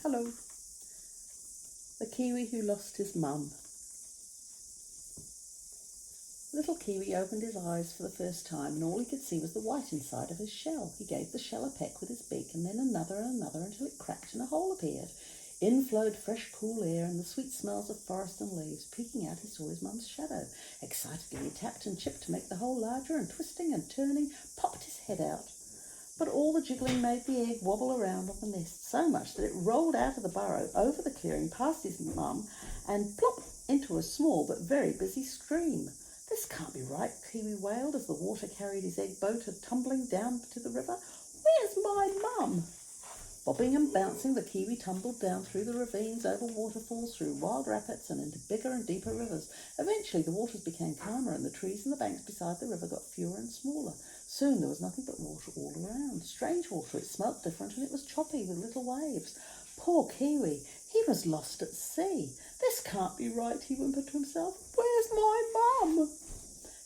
Hello. The kiwi who lost his mum. Little kiwi opened his eyes for the first time, and all he could see was the white inside of his shell. He gave the shell a peck with his beak, and then another and another until it cracked and a hole appeared. In flowed fresh, cool air and the sweet smells of forest and leaves. Peeking out, he saw his mum's shadow. Excitedly, he tapped and chipped to make the hole larger, and twisting and turning, popped his head out. But all the jiggling made the egg wobble around on the nest so much that it rolled out of the burrow, over the clearing, past his mum, and plop into a small but very busy stream. This can't be right, Kiwi wailed as the water carried his egg boat tumbling down to the river. Where's my mum? Bobbing and bouncing, the kiwi tumbled down through the ravines, over waterfalls, through wild rapids, and into bigger and deeper rivers. Eventually the waters became calmer, and the trees and the banks beside the river got fewer and smaller. Soon there was nothing but water all around. Strange water, it smelt different, and it was choppy with little waves. Poor Kiwi, he was lost at sea. This can't be right, he whimpered to himself. Where's my mum?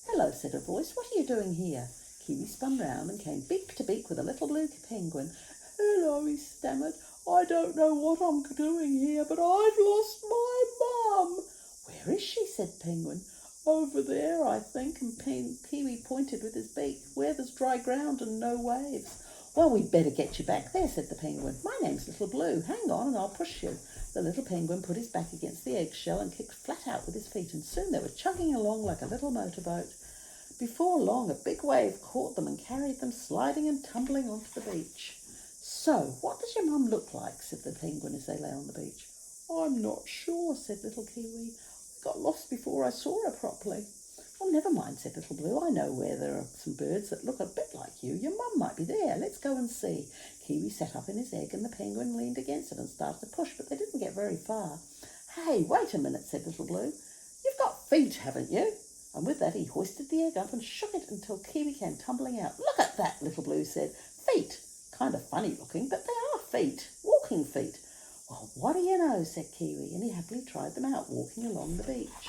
Hello, said a voice. What are you doing here? Kiwi spun round and came beak to beak with a little blue penguin. Hello, he stammered. I don't know what I'm doing here, but I've lost my mum. Where is she? Said Penguin. Over there, I think, and Kiwi pointed with his beak, where there's dry ground and no waves. Well, we'd better get you back there, said the penguin. My name's Little Blue. Hang on and I'll push you. The little penguin put his back against the eggshell and kicked flat out with his feet, and soon they were chugging along like a little motorboat. Before long, a big wave caught them and carried them sliding and tumbling onto the beach. So, what does your mum look like? Said the penguin as they lay on the beach. I'm not sure, said little Kiwi. I got lost before I saw her properly. Well, never mind, said Little Blue. I know where there are some birds that look a bit like you. Your mum might be there. Let's go and see. Kiwi sat up in his egg and the penguin leaned against it and started to push, but they didn't get very far. Hey, wait a minute, said Little Blue. You've got feet, haven't you? And with that he hoisted the egg up and shook it until Kiwi came tumbling out. Look at that, Little Blue said. Feet. Kind of funny looking, but they are feet. Walking feet. Well, what do you know, said Kiwi, and he happily tried them out, walking along the beach.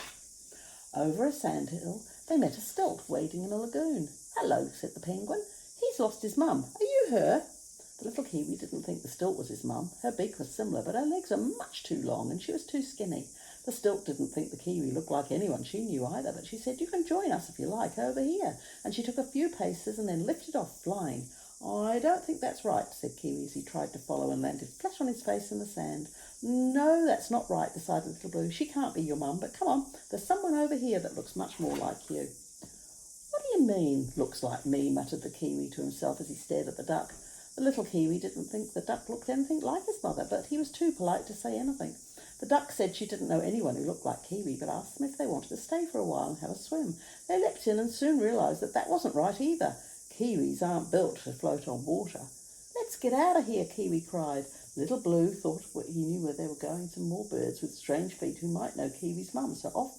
Over a sandhill, they met a stilt wading in a lagoon. Hello, said the penguin. He's lost his mum. Are you her? The little Kiwi didn't think the stilt was his mum. Her beak was similar, but her legs were much too long and she was too skinny. The stilt didn't think the Kiwi looked like anyone she knew either, but she said, you can join us if you like over here. And she took a few paces and then lifted off, flying. I don't think that's right, said Kiwi as he tried to follow and landed flat on his face in the sand. No, that's not right, decided Little Blue. She can't be your mum, but come on, there's someone over here that looks much more like you. What do you mean, looks like me, muttered the Kiwi to himself as he stared at the duck. The little Kiwi didn't think the duck looked anything like his mother, but he was too polite to say anything. The duck said she didn't know anyone who looked like Kiwi, but asked them if they wanted to stay for a while and have a swim. They leapt in and soon realised that wasn't right either. Kiwis aren't built to float on water. Let's get out of here, Kiwi cried. Little Blue thought he knew where they were going, some more birds with strange feet who might know Kiwi's mum, so off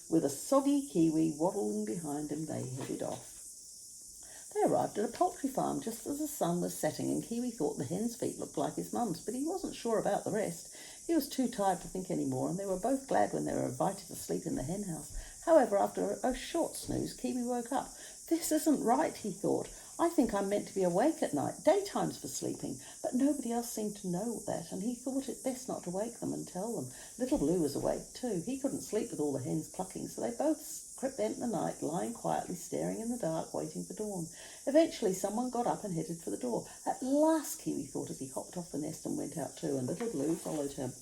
with a soggy Kiwi waddling behind him, they headed off. They arrived at a poultry farm just as the sun was setting, and Kiwi thought the hen's feet looked like his mum's, but he wasn't sure about the rest. He was too tired to think any more, and they were both glad when they were invited to sleep in the hen house. However, after a short snooze, Kiwi woke up. This isn't right, he thought. I think I'm meant to be awake at night. Daytime's for sleeping. But nobody else seemed to know that, and he thought it best not to wake them and tell them. Little Blue was awake too. He couldn't sleep with all the hens clucking, so they both spent the night lying quietly, staring in the dark, waiting for dawn. Eventually someone got up and headed for the door. At last, Kiwi thought as he hopped off the nest and went out too, and Little Blue followed him.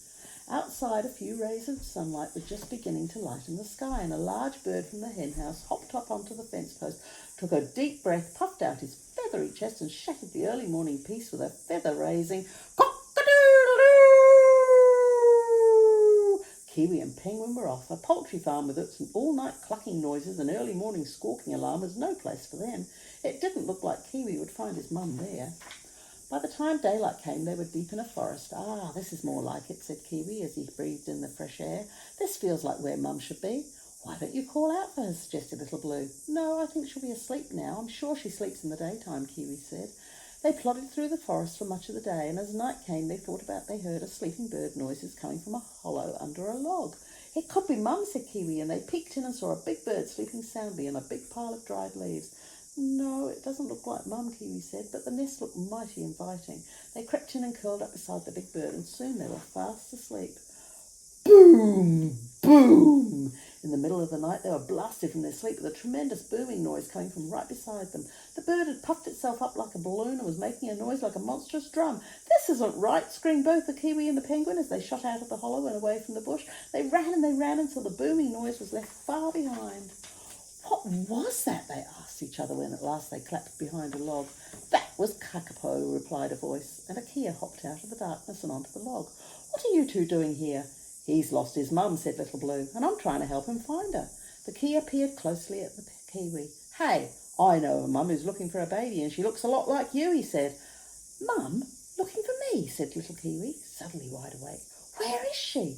Outside, a few rays of sunlight were just beginning to lighten the sky, and a large bird from the hen house hopped up onto the fence post, took a deep breath, puffed out his feathery chest, and shattered the early morning peace with a feather-raising cock-a-doodle-doo! Kiwi and Penguin were off. A poultry farm with its all-night clucking noises and early morning squawking alarm was no place for them. It didn't look like Kiwi would find his mum there. By the time daylight came, they were deep in a forest. Ah, this is more like it, said Kiwi as he breathed in the fresh air. This feels like where Mum should be. Why don't you call out for her, suggested Little Blue. No, I think she'll be asleep now. I'm sure she sleeps in the daytime, Kiwi said. They plodded through the forest for much of the day, and as night came, they heard a sleeping bird noises coming from a hollow under a log. It could be Mum, said Kiwi, and they peeked in and saw a big bird sleeping soundly in a big pile of dried leaves. No, it doesn't look like Mum, Kiwi said, but the nest looked mighty inviting. They crept in and curled up beside the big bird, and soon they were fast asleep. Boom! Boom! In the middle of the night, they were blasted from their sleep with a tremendous booming noise coming from right beside them. The bird had puffed itself up like a balloon and was making a noise like a monstrous drum. This isn't right, screamed both the kiwi and the penguin as they shot out of the hollow and away from the bush. They ran until the booming noise was left far behind. What was that? They asked each other when at last they clapped behind a log. That was Kakapo, replied a voice, and a kia hopped out of the darkness and onto the log. What are you two doing here? He's lost his mum, said Little Blue, and I'm trying to help him find her. The kia peered closely at the kiwi. Hey, I know a mum who's looking for a baby, and she looks a lot like you, he said. Mum? Looking for me, said Little Kiwi, suddenly wide awake. Where is she?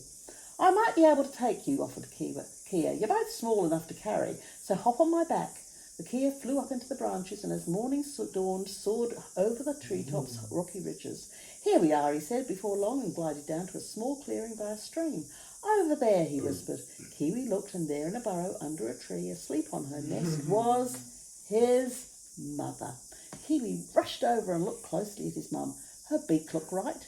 I might be able to take you, offered Kia. You're both small enough to carry, so hop on my back. The kia flew up into the branches, and as morning dawned, soared over the treetops' rocky ridges. Here we are, he said, before long, and glided down to a small clearing by a stream. Over there, he whispered. Kiwi looked, and there in a burrow under a tree, asleep on her nest, was his mother. Kiwi rushed over and looked closely at his mum. Her beak looked right,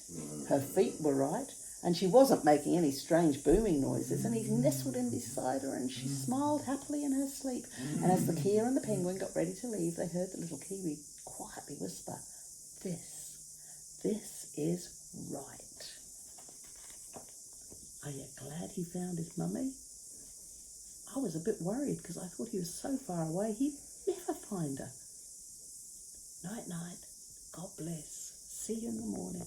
her feet were right, and she wasn't making any strange booming noises, and he nestled in beside her, and she smiled happily in her sleep. And as the kia and the penguin got ready to leave, they heard the little kiwi quietly whisper, This is right. Are you glad he found his mummy? I was a bit worried because I thought he was so far away he'd never find her. Night, night. God bless. See you in the morning.